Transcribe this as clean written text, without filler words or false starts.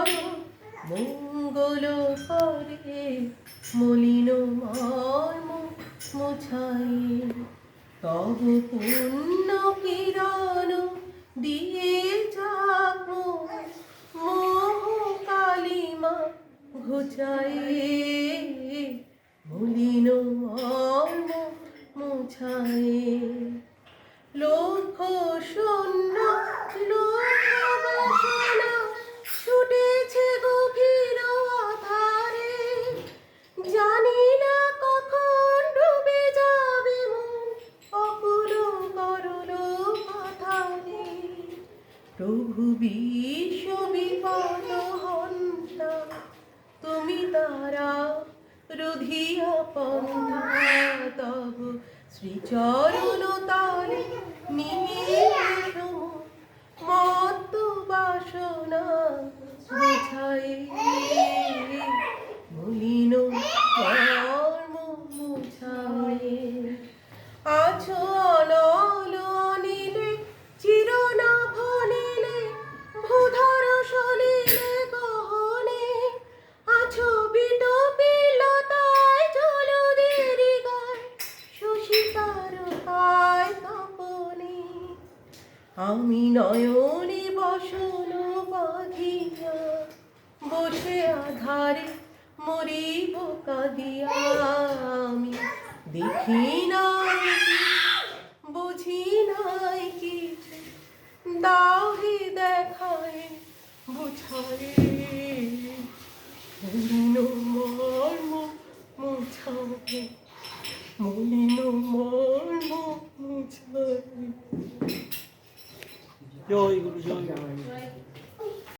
কর মঙ্গল করে মলিন মর্ম মোছাই তব পুণ্য কিরণ দিয়ে যাব মোহ কালিমা ঘুচাই মলিন মর্ম মোছাই লক্ষ শূন্য লক্ষ বাসনা ছুটেছে গভীর আধারে জানি না কখন ডুবে যাবে মন অকুল করল পাথারে প্রভু বিশ্ব বিপদ হন্তা তুমি তারা রুধিয়া পন্থা তব শ্রীচরণ তলে নিবেশ মত্ত বাসনা বুঝাই মলিন কর্ম মুছাই আছো অনল অনিলে চিরনাভ নীলে ভূধর সলিলে গহনে আছো বিটপি লতায় জলদের গায় শশীতার পায় তপনে আমি নয়নে বসন বাঁধিয়া বসে আধারে মরিব কাঁদিয়া আমি দেখি নাই বুঝি নাই কিছু দাও হে দেখায় বুঝায়